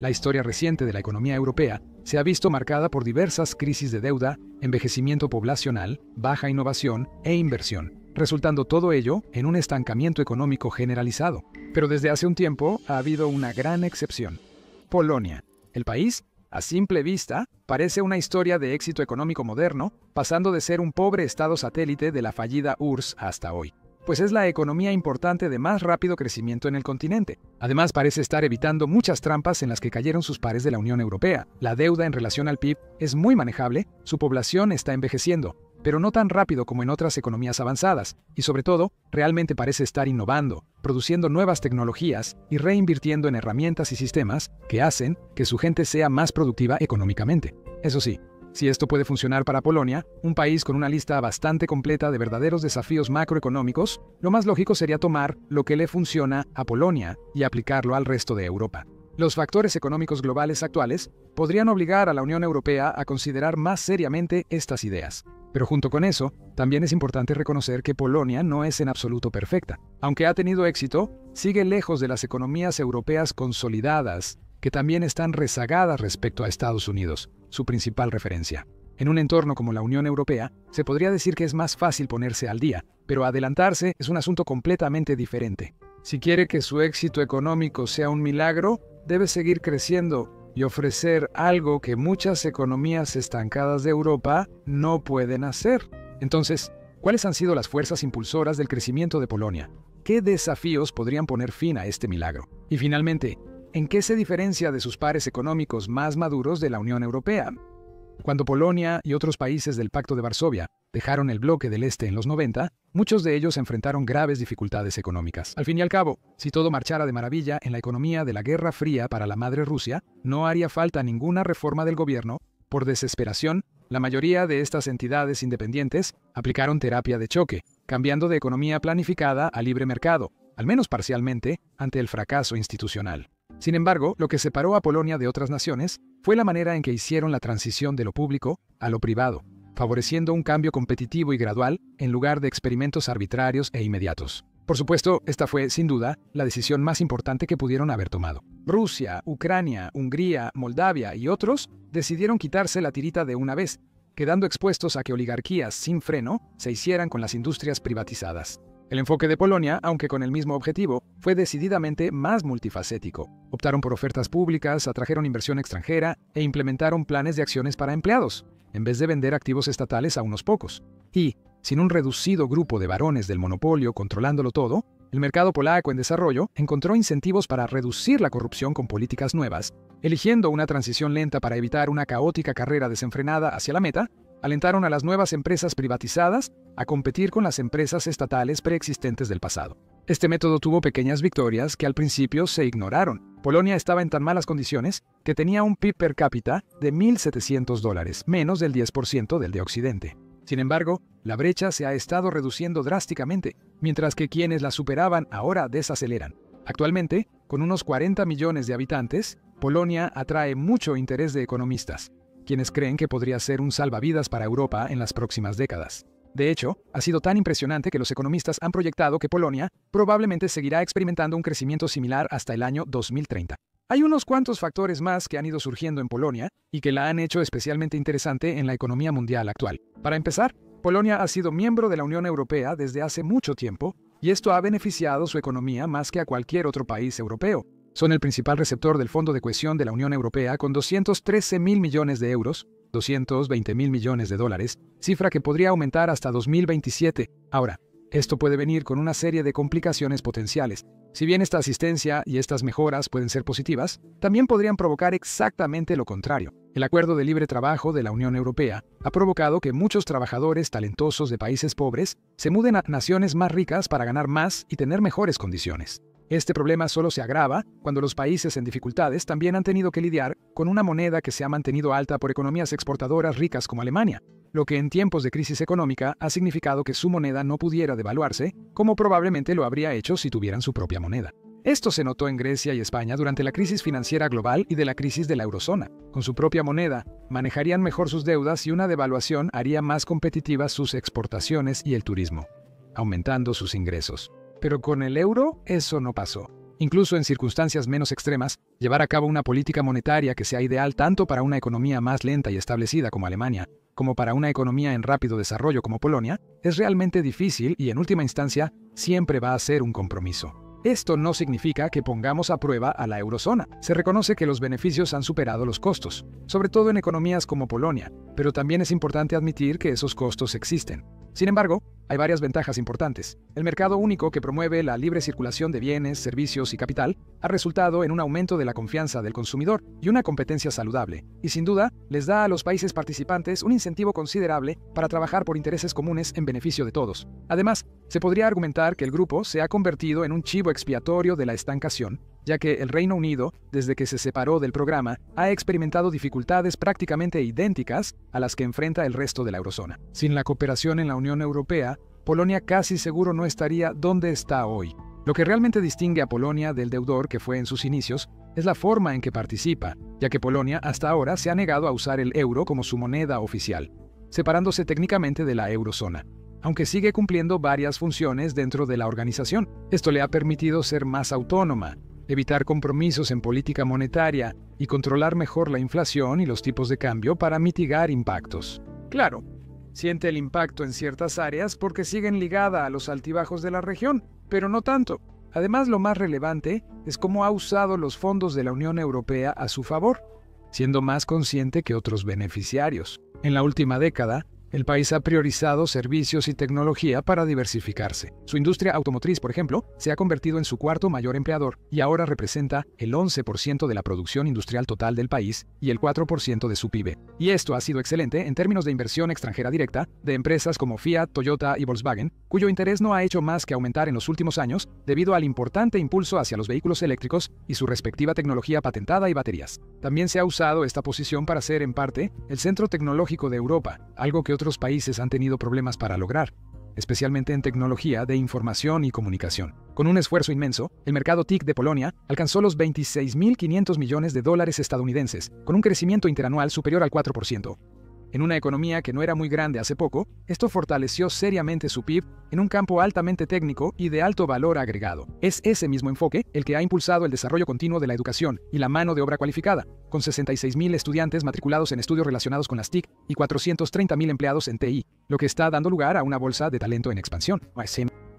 La historia reciente de la economía europea se ha visto marcada por diversas crisis de deuda, envejecimiento poblacional, baja innovación e inversión, resultando todo ello en un estancamiento económico generalizado. Pero desde hace un tiempo ha habido una gran excepción: Polonia. El país, a simple vista, parece una historia de éxito económico moderno, pasando de ser un pobre estado satélite de la fallida URSS hasta hoy, pues es la economía importante de más rápido crecimiento en el continente. Además, parece estar evitando muchas trampas en las que cayeron sus pares de la Unión Europea. La deuda en relación al PIB es muy manejable, su población está envejeciendo, pero no tan rápido como en otras economías avanzadas, y sobre todo, realmente parece estar innovando, produciendo nuevas tecnologías y reinvirtiendo en herramientas y sistemas que hacen que su gente sea más productiva económicamente. Eso sí, si esto puede funcionar para Polonia, un país con una lista bastante completa de verdaderos desafíos macroeconómicos, lo más lógico sería tomar lo que le funciona a Polonia y aplicarlo al resto de Europa. Los factores económicos globales actuales podrían obligar a la Unión Europea a considerar más seriamente estas ideas. Pero junto con eso, también es importante reconocer que Polonia no es en absoluto perfecta. Aunque ha tenido éxito, sigue lejos de las economías europeas consolidadas, que también están rezagadas respecto a Estados Unidos, su principal referencia. En un entorno como la Unión Europea, se podría decir que es más fácil ponerse al día, pero adelantarse es un asunto completamente diferente. Si quiere que su éxito económico sea un milagro, debe seguir creciendo y ofrecer algo que muchas economías estancadas de Europa no pueden hacer. Entonces, ¿cuáles han sido las fuerzas impulsoras del crecimiento de Polonia? ¿Qué desafíos podrían poner fin a este milagro? Y finalmente, ¿en qué se diferencia de sus pares económicos más maduros de la Unión Europea? Cuando Polonia y otros países del Pacto de Varsovia dejaron el bloque del Este en los 90, muchos de ellos enfrentaron graves dificultades económicas. Al fin y al cabo, si todo marchara de maravilla en la economía de la Guerra Fría para la madre Rusia, no haría falta ninguna reforma del gobierno. Por desesperación, la mayoría de estas entidades independientes aplicaron terapia de choque, cambiando de economía planificada a libre mercado, al menos parcialmente, ante el fracaso institucional. Sin embargo, lo que separó a Polonia de otras naciones fue la manera en que hicieron la transición de lo público a lo privado, favoreciendo un cambio competitivo y gradual en lugar de experimentos arbitrarios e inmediatos. Por supuesto, esta fue, sin duda, la decisión más importante que pudieron haber tomado. Rusia, Ucrania, Hungría, Moldavia y otros decidieron quitarse la tirita de una vez, quedando expuestos a que oligarquías sin freno se hicieran con las industrias privatizadas. El enfoque de Polonia, aunque con el mismo objetivo, fue decididamente más multifacético. Optaron por ofertas públicas, atrajeron inversión extranjera e implementaron planes de acciones para empleados, en vez de vender activos estatales a unos pocos. Y, sin un reducido grupo de varones del monopolio controlándolo todo, el mercado polaco en desarrollo encontró incentivos para reducir la corrupción con políticas nuevas, eligiendo una transición lenta para evitar una caótica carrera desenfrenada hacia la meta. Alentaron a las nuevas empresas privatizadas a competir con las empresas estatales preexistentes del pasado. Este método tuvo pequeñas victorias que al principio se ignoraron. Polonia estaba en tan malas condiciones que tenía un PIB per cápita de $1.700, menos del 10% del de Occidente. Sin embargo, la brecha se ha estado reduciendo drásticamente, mientras que quienes la superaban ahora desaceleran. Actualmente, con unos 40 millones de habitantes, Polonia atrae mucho interés de economistas, quienes creen que podría ser un salvavidas para Europa en las próximas décadas. De hecho, ha sido tan impresionante que los economistas han proyectado que Polonia probablemente seguirá experimentando un crecimiento similar hasta el año 2030. Hay unos cuantos factores más que han ido surgiendo en Polonia y que la han hecho especialmente interesante en la economía mundial actual. Para empezar, Polonia ha sido miembro de la Unión Europea desde hace mucho tiempo, y esto ha beneficiado su economía más que a cualquier otro país europeo. Son el principal receptor del Fondo de Cohesión de la Unión Europea con 213.000 millones de euros, 220.000 millones de dólares, cifra que podría aumentar hasta 2027. Ahora, esto puede venir con una serie de complicaciones potenciales. Si bien esta asistencia y estas mejoras pueden ser positivas, también podrían provocar exactamente lo contrario. El Acuerdo de Libre Trabajo de la Unión Europea ha provocado que muchos trabajadores talentosos de países pobres se muden a naciones más ricas para ganar más y tener mejores condiciones. Este problema solo se agrava cuando los países en dificultades también han tenido que lidiar con una moneda que se ha mantenido alta por economías exportadoras ricas como Alemania, lo que en tiempos de crisis económica ha significado que su moneda no pudiera devaluarse, como probablemente lo habría hecho si tuvieran su propia moneda. Esto se notó en Grecia y España durante la crisis financiera global y de la crisis de la eurozona. Con su propia moneda, manejarían mejor sus deudas y una devaluación haría más competitivas sus exportaciones y el turismo, aumentando sus ingresos. Pero con el euro, eso no pasó. Incluso en circunstancias menos extremas, llevar a cabo una política monetaria que sea ideal tanto para una economía más lenta y establecida como Alemania, como para una economía en rápido desarrollo como Polonia, es realmente difícil y en última instancia siempre va a ser un compromiso. Esto no significa que pongamos a prueba a la eurozona. Se reconoce que los beneficios han superado los costos, sobre todo en economías como Polonia, pero también es importante admitir que esos costos existen. Sin embargo, hay varias ventajas importantes. El mercado único que promueve la libre circulación de bienes, servicios y capital ha resultado en un aumento de la confianza del consumidor y una competencia saludable, y sin duda les da a los países participantes un incentivo considerable para trabajar por intereses comunes en beneficio de todos. Además, se podría argumentar que el grupo se ha convertido en un chivo expiatorio de la estancación, ya que el Reino Unido, desde que se separó del programa, ha experimentado dificultades prácticamente idénticas a las que enfrenta el resto de la eurozona. Sin la cooperación en la Unión Europea, Polonia casi seguro no estaría donde está hoy. Lo que realmente distingue a Polonia del deudor que fue en sus inicios es la forma en que participa, ya que Polonia hasta ahora se ha negado a usar el euro como su moneda oficial, separándose técnicamente de la eurozona, aunque sigue cumpliendo varias funciones dentro de la organización. Esto le ha permitido ser más autónoma, evitar compromisos en política monetaria y controlar mejor la inflación y los tipos de cambio para mitigar impactos. Claro, siente el impacto en ciertas áreas porque siguen ligada a los altibajos de la región, pero no tanto. Además, lo más relevante es cómo ha usado los fondos de la Unión Europea a su favor, siendo más consciente que otros beneficiarios. En la última década, el país ha priorizado servicios y tecnología para diversificarse. Su industria automotriz, por ejemplo, se ha convertido en su cuarto mayor empleador y ahora representa el 11% de la producción industrial total del país y el 4% de su PIB. Y esto ha sido excelente en términos de inversión extranjera directa de empresas como Fiat, Toyota y Volkswagen, cuyo interés no ha hecho más que aumentar en los últimos años debido al importante impulso hacia los vehículos eléctricos y su respectiva tecnología patentada y baterías. También se ha usado esta posición para ser, en parte, el centro tecnológico de Europa, algo que otros países han tenido problemas para lograr, especialmente en tecnología de información y comunicación. Con un esfuerzo inmenso, el mercado TIC de Polonia alcanzó los 26.500 millones de dólares estadounidenses, con un crecimiento interanual superior al 4%. En una economía que no era muy grande hace poco, esto fortaleció seriamente su PIB en un campo altamente técnico y de alto valor agregado. Es ese mismo enfoque el que ha impulsado el desarrollo continuo de la educación y la mano de obra cualificada, con 66.000 estudiantes matriculados en estudios relacionados con las TIC y 430.000 empleados en TI, lo que está dando lugar a una bolsa de talento en expansión.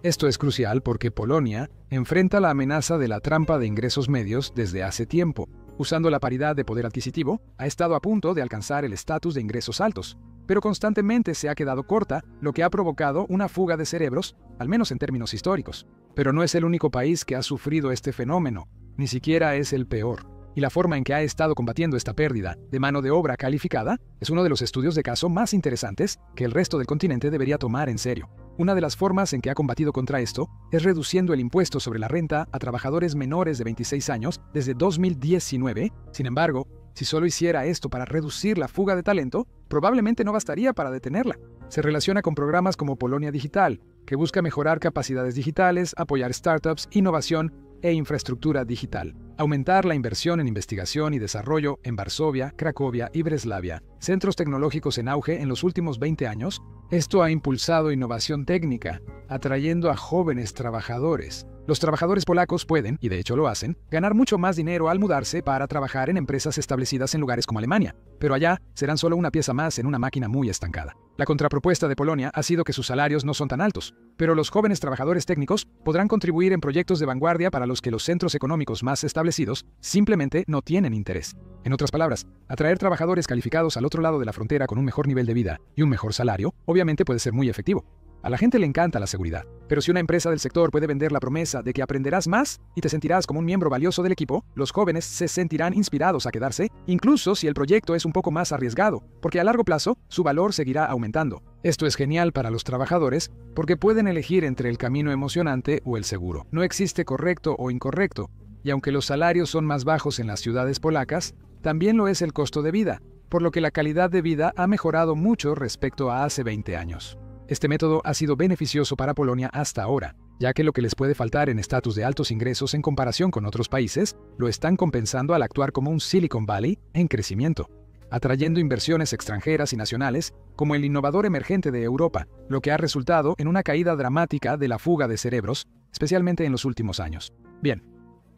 Esto es crucial porque Polonia enfrenta la amenaza de la trampa de ingresos medios desde hace tiempo. Usando la paridad de poder adquisitivo, ha estado a punto de alcanzar el estatus de ingresos altos, pero constantemente se ha quedado corta, lo que ha provocado una fuga de cerebros, al menos en términos históricos. Pero no es el único país que ha sufrido este fenómeno, ni siquiera es el peor. Y la forma en que ha estado combatiendo esta pérdida de mano de obra calificada es uno de los estudios de caso más interesantes que el resto del continente debería tomar en serio. Una de las formas en que ha combatido contra esto es reduciendo el impuesto sobre la renta a trabajadores menores de 26 años desde 2019. Sin embargo, si solo hiciera esto para reducir la fuga de talento, probablemente no bastaría para detenerla. Se relaciona con programas como Polonia Digital, que busca mejorar capacidades digitales, apoyar startups, innovación e infraestructura digital. Aumentar la inversión en investigación y desarrollo en Varsovia, Cracovia y Breslavia, centros tecnológicos en auge en los últimos 20 años. Esto ha impulsado innovación técnica, atrayendo a jóvenes trabajadores. Los trabajadores polacos pueden, y de hecho lo hacen, ganar mucho más dinero al mudarse para trabajar en empresas establecidas en lugares como Alemania, pero allá serán solo una pieza más en una máquina muy estancada. La contrapropuesta de Polonia ha sido que sus salarios no son tan altos, pero los jóvenes trabajadores técnicos podrán contribuir en proyectos de vanguardia para los que los centros económicos más establecidos simplemente no tienen interés. En otras palabras, atraer trabajadores calificados al otro lado de la frontera con un mejor nivel de vida y un mejor salario, obviamente puede ser muy efectivo. A la gente le encanta la seguridad, pero si una empresa del sector puede vender la promesa de que aprenderás más y te sentirás como un miembro valioso del equipo, los jóvenes se sentirán inspirados a quedarse, incluso si el proyecto es un poco más arriesgado, porque a largo plazo su valor seguirá aumentando. Esto es genial para los trabajadores porque pueden elegir entre el camino emocionante o el seguro. No existe correcto o incorrecto, y aunque los salarios son más bajos en las ciudades polacas, también lo es el costo de vida, por lo que la calidad de vida ha mejorado mucho respecto a hace 20 años. Este método ha sido beneficioso para Polonia hasta ahora, ya que lo que les puede faltar en estatus de altos ingresos en comparación con otros países, lo están compensando al actuar como un Silicon Valley en crecimiento, atrayendo inversiones extranjeras y nacionales como el innovador emergente de Europa, lo que ha resultado en una caída dramática de la fuga de cerebros, especialmente en los últimos años. Bien,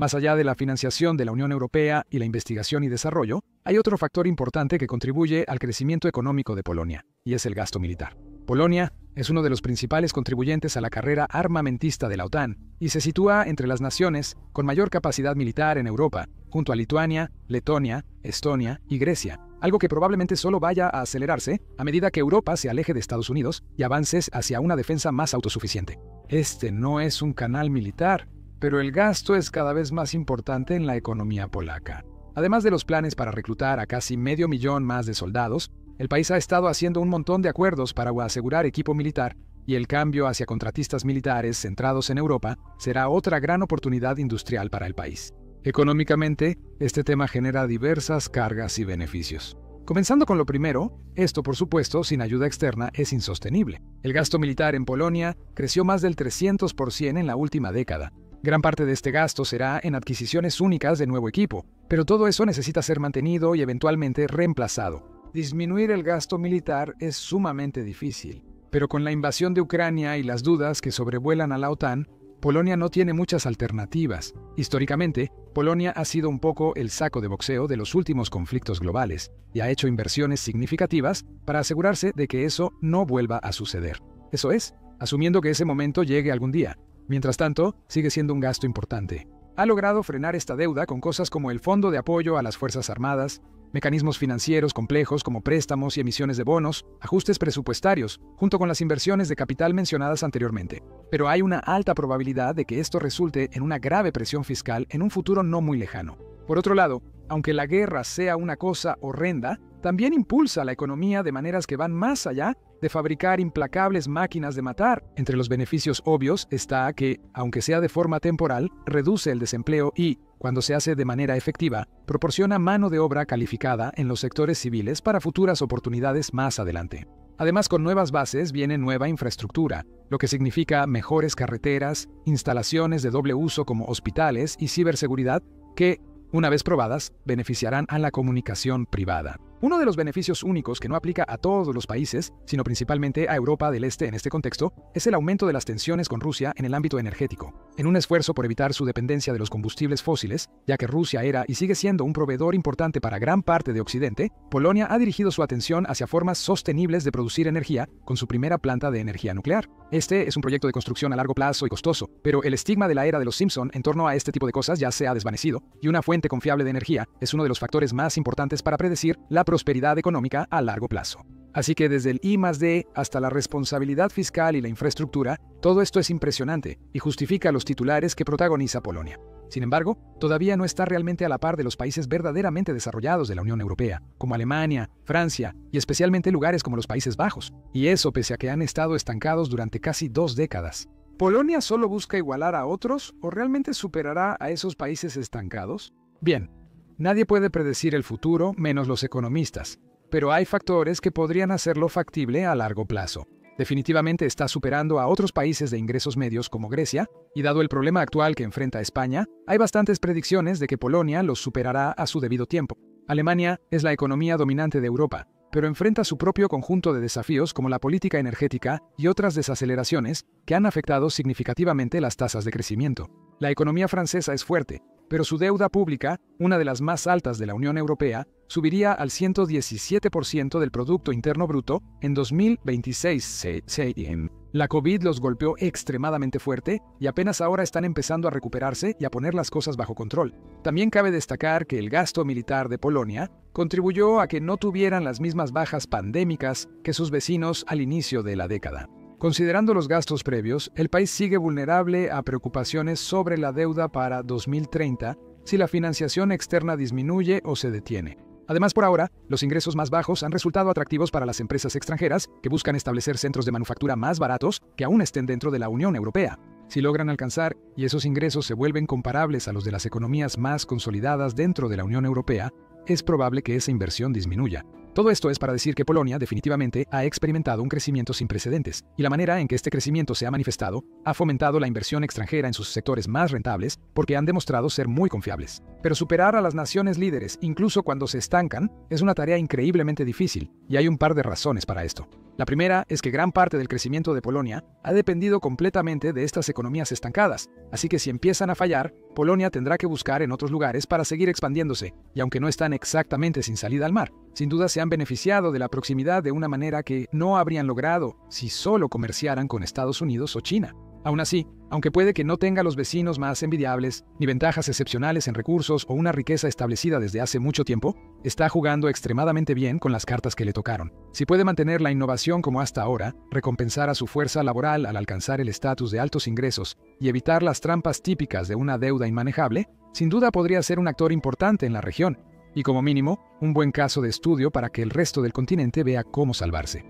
Más allá de la financiación de la Unión Europea y la investigación y desarrollo, hay otro factor importante que contribuye al crecimiento económico de Polonia, y es el gasto militar. Polonia es uno de los principales contribuyentes a la carrera armamentista de la OTAN y se sitúa entre las naciones con mayor capacidad militar en Europa, junto a Lituania, Letonia, Estonia y Grecia, algo que probablemente solo vaya a acelerarse a medida que Europa se aleje de Estados Unidos y avances hacia una defensa más autosuficiente. Este no es un canal militar, pero el gasto es cada vez más importante en la economía polaca. Además de los planes para reclutar a casi 500,000 más de soldados, el país ha estado haciendo un montón de acuerdos para asegurar equipo militar, y el cambio hacia contratistas militares centrados en Europa será otra gran oportunidad industrial para el país. Económicamente, este tema genera diversas cargas y beneficios. Comenzando con lo primero, esto por supuesto sin ayuda externa es insostenible. El gasto militar en Polonia creció más del 300% en la última década. Gran parte de este gasto será en adquisiciones únicas de nuevo equipo, pero todo eso necesita ser mantenido y eventualmente reemplazado. Disminuir el gasto militar es sumamente difícil, pero con la invasión de Ucrania y las dudas que sobrevuelan a la OTAN, Polonia no tiene muchas alternativas. Históricamente, Polonia ha sido un poco el saco de boxeo de los últimos conflictos globales y ha hecho inversiones significativas para asegurarse de que eso no vuelva a suceder. Eso es, asumiendo que ese momento llegue algún día. Mientras tanto, sigue siendo un gasto importante. Ha logrado frenar esta deuda con cosas como el Fondo de Apoyo a las Fuerzas Armadas, mecanismos financieros complejos como préstamos y emisiones de bonos, ajustes presupuestarios, junto con las inversiones de capital mencionadas anteriormente. Pero hay una alta probabilidad de que esto resulte en una grave presión fiscal en un futuro no muy lejano. Por otro lado, aunque la guerra sea una cosa horrenda, también impulsa la economía de maneras que van más allá de fabricar implacables máquinas de matar. Entre los beneficios obvios está que, aunque sea de forma temporal, reduce el desempleo y, cuando se hace de manera efectiva, proporciona mano de obra calificada en los sectores civiles para futuras oportunidades más adelante. Además, con nuevas bases viene nueva infraestructura, lo que significa mejores carreteras, instalaciones de doble uso como hospitales y ciberseguridad que, una vez probadas, beneficiarán a la comunicación privada. Uno de los beneficios únicos que no aplica a todos los países, sino principalmente a Europa del Este en este contexto, es el aumento de las tensiones con Rusia en el ámbito energético. En un esfuerzo por evitar su dependencia de los combustibles fósiles, ya que Rusia era y sigue siendo un proveedor importante para gran parte de Occidente, Polonia ha dirigido su atención hacia formas sostenibles de producir energía con su primera planta de energía nuclear. Este es un proyecto de construcción a largo plazo y costoso, pero el estigma de la era de los Simpson en torno a este tipo de cosas ya se ha desvanecido, y una fuente confiable de energía es uno de los factores más importantes para predecir la prosperidad económica a largo plazo. Así que desde el I+D hasta la responsabilidad fiscal y la infraestructura, todo esto es impresionante y justifica los titulares que protagoniza Polonia. Sin embargo, todavía no está realmente a la par de los países verdaderamente desarrollados de la Unión Europea, como Alemania, Francia y especialmente lugares como los Países Bajos, y eso pese a que han estado estancados durante casi 2 décadas. ¿Polonia solo busca igualar a otros o realmente superará a esos países estancados? Bien, nadie puede predecir el futuro menos los economistas, pero hay factores que podrían hacerlo factible a largo plazo. Definitivamente está superando a otros países de ingresos medios como Grecia, y dado el problema actual que enfrenta España, hay bastantes predicciones de que Polonia los superará a su debido tiempo. Alemania es la economía dominante de Europa, pero enfrenta su propio conjunto de desafíos como la política energética y otras desaceleraciones que han afectado significativamente las tasas de crecimiento. La economía francesa es fuerte, pero su deuda pública, una de las más altas de la Unión Europea, subiría al 117% del Producto Interno Bruto en 2026. La COVID los golpeó extremadamente fuerte y apenas ahora están empezando a recuperarse y a poner las cosas bajo control. También cabe destacar que el gasto militar de Polonia contribuyó a que no tuvieran las mismas bajas pandémicas que sus vecinos al inicio de la década. Considerando los gastos previos, el país sigue vulnerable a preocupaciones sobre la deuda para 2030 si la financiación externa disminuye o se detiene. Además, por ahora, los ingresos más bajos han resultado atractivos para las empresas extranjeras que buscan establecer centros de manufactura más baratos que aún estén dentro de la Unión Europea. Si logran alcanzar y esos ingresos se vuelven comparables a los de las economías más consolidadas dentro de la Unión Europea, es probable que esa inversión disminuya. Todo esto es para decir que Polonia definitivamente ha experimentado un crecimiento sin precedentes, y la manera en que este crecimiento se ha manifestado ha fomentado la inversión extranjera en sus sectores más rentables porque han demostrado ser muy confiables. Pero superar a las naciones líderes, incluso cuando se estancan, es una tarea increíblemente difícil, y hay un par de razones para esto. La primera es que gran parte del crecimiento de Polonia ha dependido completamente de estas economías estancadas, así que si empiezan a fallar, Polonia tendrá que buscar en otros lugares para seguir expandiéndose, y aunque no están exactamente sin salida al mar, sin duda se han beneficiado de la proximidad de una manera que no habrían logrado si solo comerciaran con Estados Unidos o China. Aún así, aunque puede que no tenga los vecinos más envidiables, ni ventajas excepcionales en recursos o una riqueza establecida desde hace mucho tiempo, está jugando extremadamente bien con las cartas que le tocaron. Si puede mantener la innovación como hasta ahora, recompensar a su fuerza laboral al alcanzar el estatus de altos ingresos y evitar las trampas típicas de una deuda inmanejable, sin duda podría ser un actor importante en la región, y como mínimo, un buen caso de estudio para que el resto del continente vea cómo salvarse.